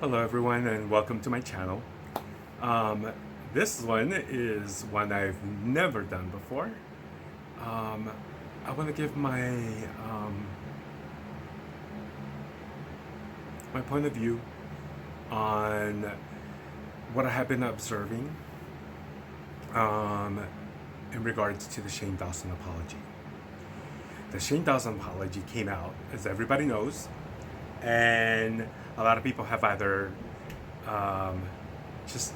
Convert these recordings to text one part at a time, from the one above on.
Hello everyone and welcome to my channel. This one is one I've never done before. I want to give my point of view on what I have been observing in regards to the Shane Dawson apology. The Shane Dawson apology came out, as everybody knows, and a lot of people have either just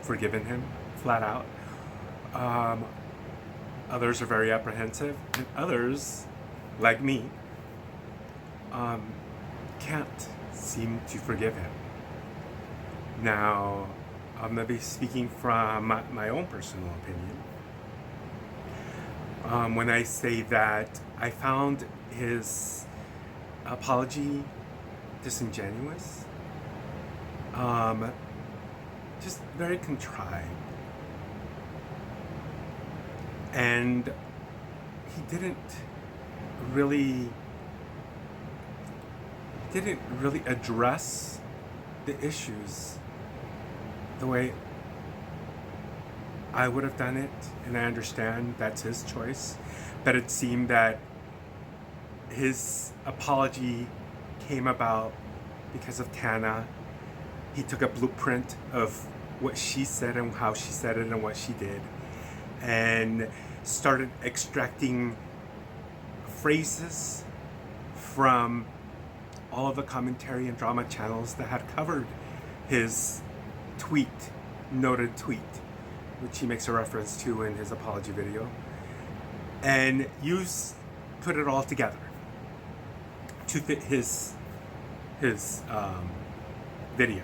forgiven him flat out. Others are very apprehensive, and others, like me, can't seem to forgive him. Now, I'm going to be speaking from my own personal opinion. When I say that I found his apology disingenuous, just very contrived, and he didn't really address the issues the way I would have done it, and I understand that's his choice, but it seemed that his apology came about because of Tana. He took a blueprint of what she said and how she said it and what she did, and started extracting phrases from all of the commentary and drama channels that had covered his noted tweet, which he makes a reference to in his apology video, and put it all together to fit his video.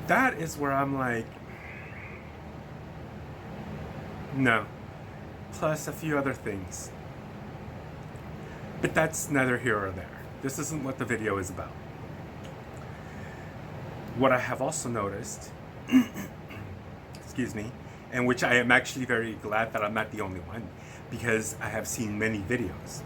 That is where I'm like, no. Plus a few other things. But that's neither here or there. This isn't what the video is about. What I have also noticed, excuse me, and which I am actually very glad that I'm not the only one, because I have seen many videos,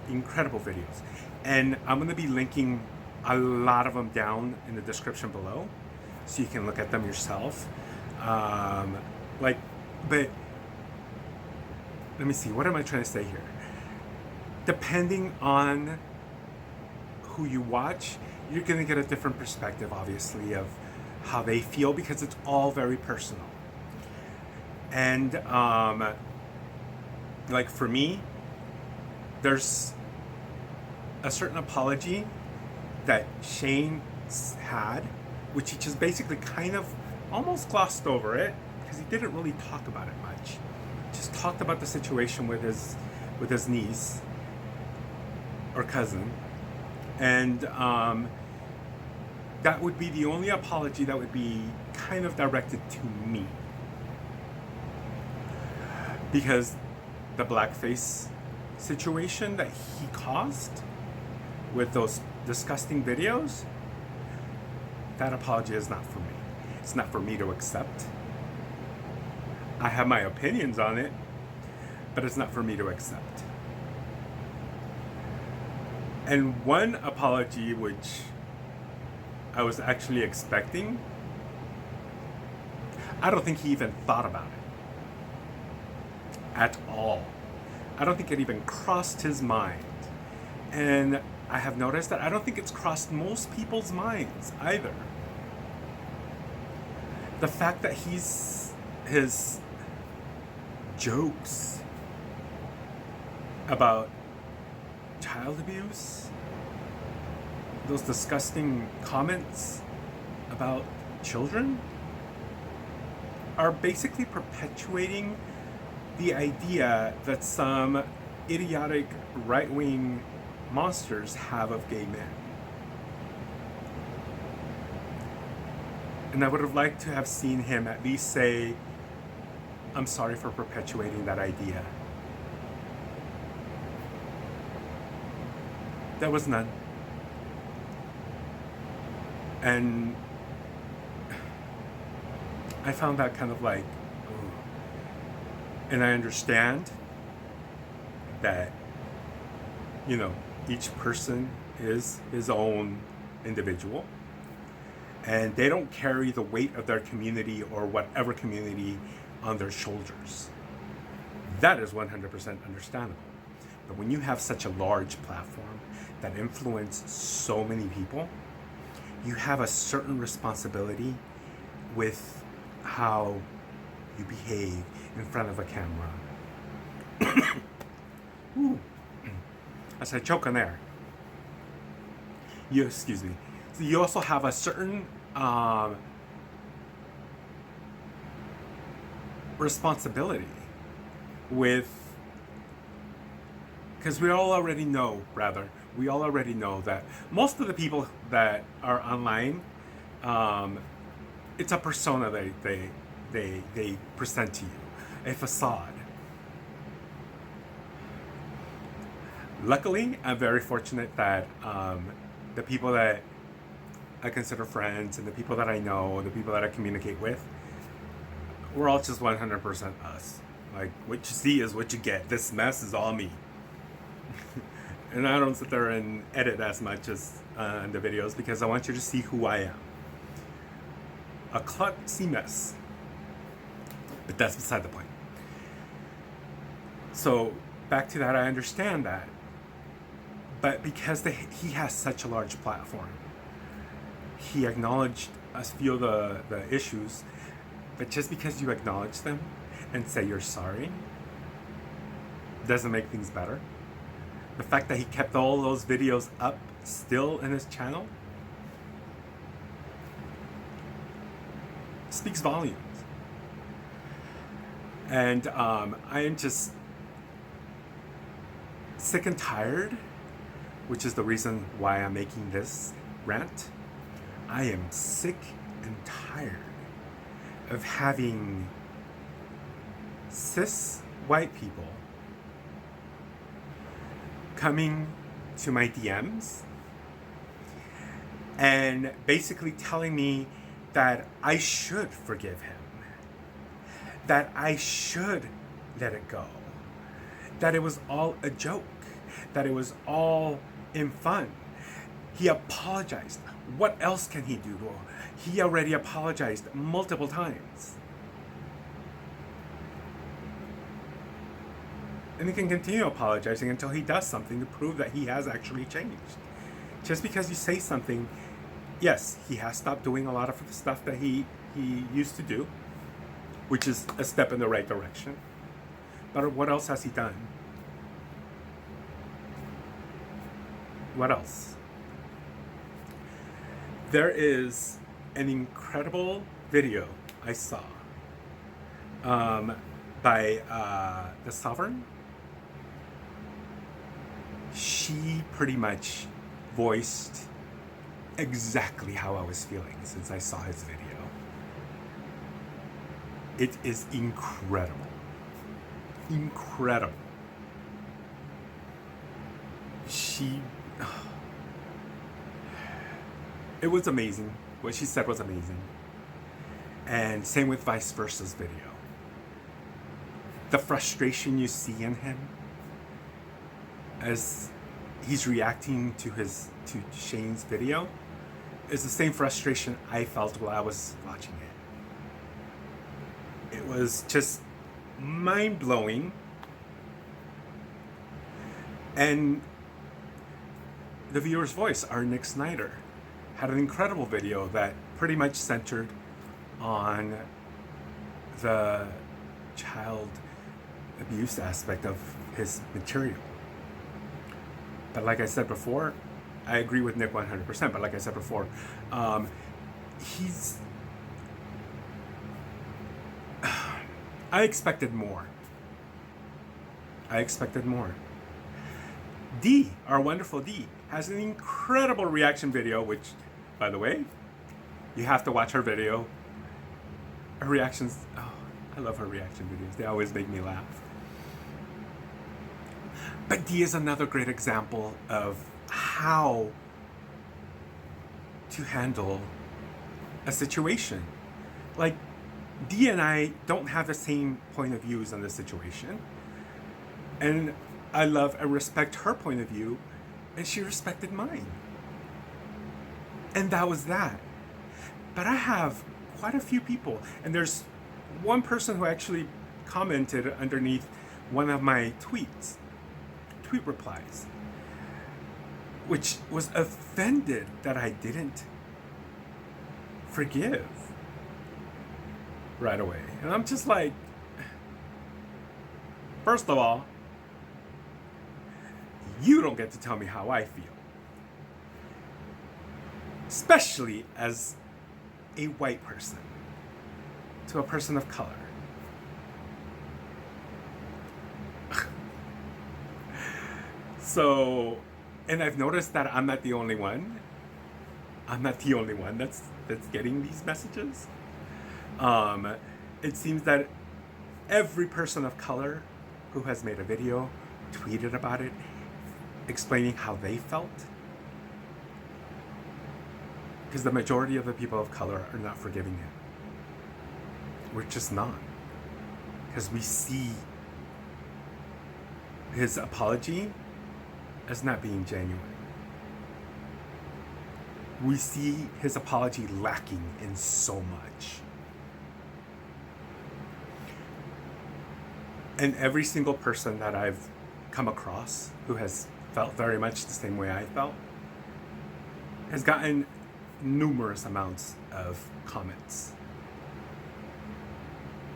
incredible videos, and I'm going to be linking a lot of them down in the description below, so you can look at them yourself. But let me see, what am I trying to say here? Depending on who you watch, you're going to get a different perspective, obviously, of how they feel, because it's all very personal. And like for me, there's a certain apology that Shane had, which he just basically kind of almost glossed over it, because he didn't really talk about it much. Just talked about the situation with his niece or cousin, and that would be the only apology that would be kind of directed to me, because the blackface situation that he caused with those disgusting videos, that apology is not for me. It's not for me to accept. I have my opinions on it, but it's not for me to accept. And one apology which I was actually expecting, I don't think he even thought about it at all. I don't think it even crossed his mind. And I have noticed that I don't think it's crossed most people's minds either. The fact that his jokes about child abuse, those disgusting comments about children, are basically perpetuating the idea that some idiotic right-wing monsters have of gay men. And I would have liked to have seen him at least say, I'm sorry for perpetuating that idea. There was none. And I found that kind of like, oh. And I understand that, you know, each person is his own individual, and they don't carry the weight of their community or whatever community on their shoulders. That is 100% understandable. But when you have such a large platform that influences so many people, you have a certain responsibility with how you behave in front of a camera. Ooh. As I choke on air. Excuse me. So you also have a certain responsibility with, because we all already know that most of the people that are online, it's a persona they present to you, a facade. Luckily, I'm very fortunate that the people that I consider friends and the people that I know, the people that I communicate with, we're all just 100% us. Like, what you see is what you get. This mess is all me. And I don't sit there and edit as much as in the videos because I want you to see who I am. A klutzy mess. But that's beside the point. So, back to that, I understand that. But because he has such a large platform, he acknowledged a few of the issues, but just because you acknowledge them and say you're sorry doesn't make things better. The fact that he kept all those videos up still in his channel speaks volumes. And I am just sick and tired, which is the reason why I'm making this rant. I am sick and tired of having cis white people coming to my DMs and basically telling me that I should forgive him, that I should let it go, that it was all a joke, that it was all in fun. He apologized. What else can he do? He already apologized multiple times. And he can continue apologizing until he does something to prove that he has actually changed. Just because you say something, yes, he has stopped doing a lot of the stuff that he used to do, which is a step in the right direction. But what else has he done? What else? There is an incredible video I saw by The Sovereign. She pretty much voiced exactly how I was feeling since I saw his video. It is incredible. Incredible. It was amazing. What she said was amazing. And same with Vice Versa's video. The frustration you see in him as he's reacting to Shane's video is the same frustration I felt while I was watching it. It was just mind-blowing. And the viewer's voice, our Nick Snyder, had an incredible video that pretty much centered on the child abuse aspect of his material. But like I said before, I agree with Nick 100%, but like I said before, I expected more. Dee, our wonderful Dee, has an incredible reaction video, which, by the way, you have to watch her video. Her reactions, oh, I love her reaction videos. They always make me laugh. But Dee is another great example of how to handle a situation. Like, Dee and I don't have the same point of views on this situation. And I love and respect her point of view And she respected mine. And that was that. But I have quite a few people. And there's one person who actually commented underneath one of my tweet replies, which was offended that I didn't forgive right away. And I'm just like, first of all, you don't get to tell me how I feel. Especially as a white person to a person of color. So, and I've noticed that I'm not the only one. I'm not the only one that's getting these messages. It seems that every person of color who has made a video tweeted about it, explaining how they felt. Because the majority of the people of color are not forgiving him. We're just not. Because we see his apology as not being genuine. We see his apology lacking in so much. And every single person that I've come across who has felt very much the same way I felt has gotten numerous amounts of comments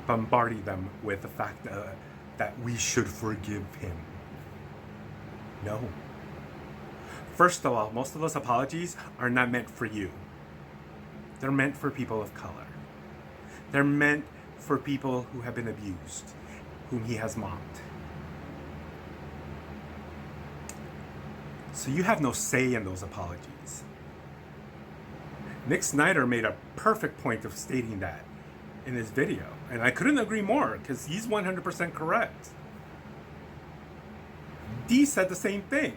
bombarding them with the fact that we should forgive him. No. First of all, most of those apologies are not meant for you. They're meant for people of color. They're meant for people who have been abused, whom he has mocked. So you have no say in those apologies. Nick Snyder made a perfect point of stating that in his video. And I couldn't agree more, because he's 100% correct. Dee said the same thing.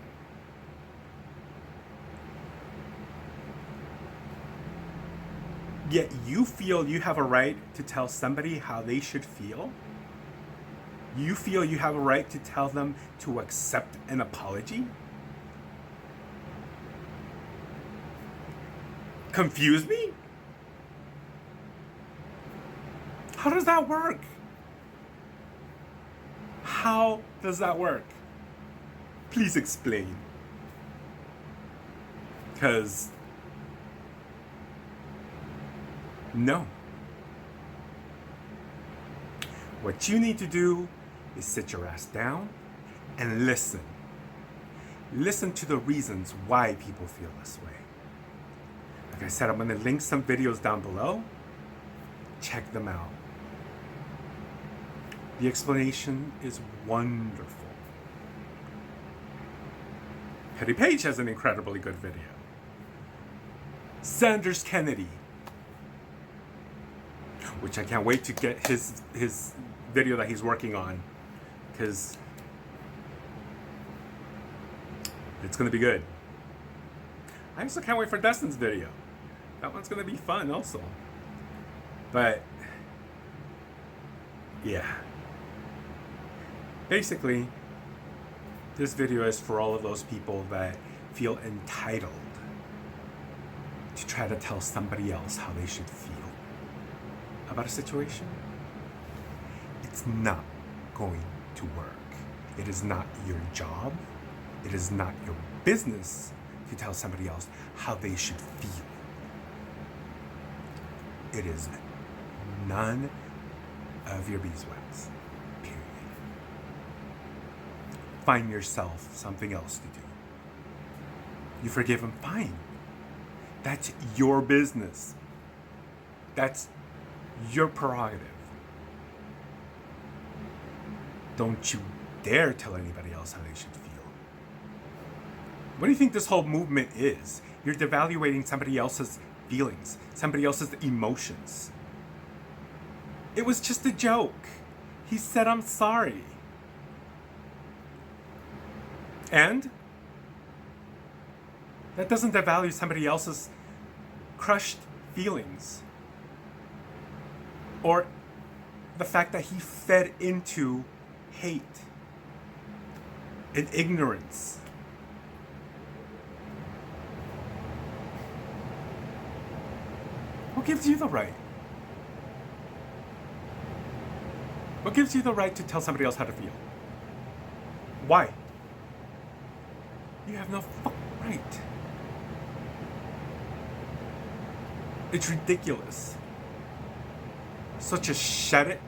Yet you feel you have a right to tell somebody how they should feel? You feel you have a right to tell them to accept an apology? Confuse me? How does that work? How does that work? Please explain. Because no. What you need to do is sit your ass down and listen. Listen to the reasons why people feel this way. Like I said, I'm going to link some videos down below. Check them out. The explanation is wonderful. Petty Page has an incredibly good video. Sanders Kennedy, which I can't wait to get his video that he's working on, because it's going to be good. I also can't wait for Dustin's video. That one's going to be fun also. But yeah. Basically, this video is for all of those people that feel entitled to try to tell somebody else how they should feel about a situation. It's not going to work. It is not your job. It is not your business to tell somebody else how they should feel. It is none of your beeswax. Period. Find yourself something else to do. You forgive him, fine. That's your business. That's your prerogative. Don't you dare tell anybody else how they should feel. What do you think this whole movement is? You're devaluating somebody else's feelings, somebody else's emotions. It was just a joke. He said, I'm sorry. And that doesn't devalue somebody else's crushed feelings, or the fact that he fed into hate and ignorance gives you the right? What gives you the right to tell somebody else how to feel? Why? You have no right. It's ridiculous. So just shut it,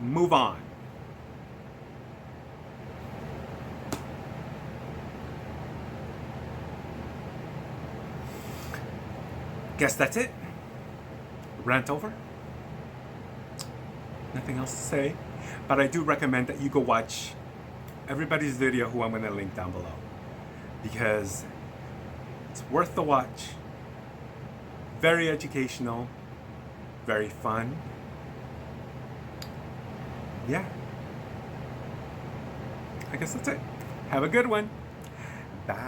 move on. Guess that's it. Rant over. Nothing else to say. But I do recommend that you go watch everybody's video who I'm going to link down below. Because it's worth the watch. Very educational. Very fun. Yeah. I guess that's it. Have a good one. Bye.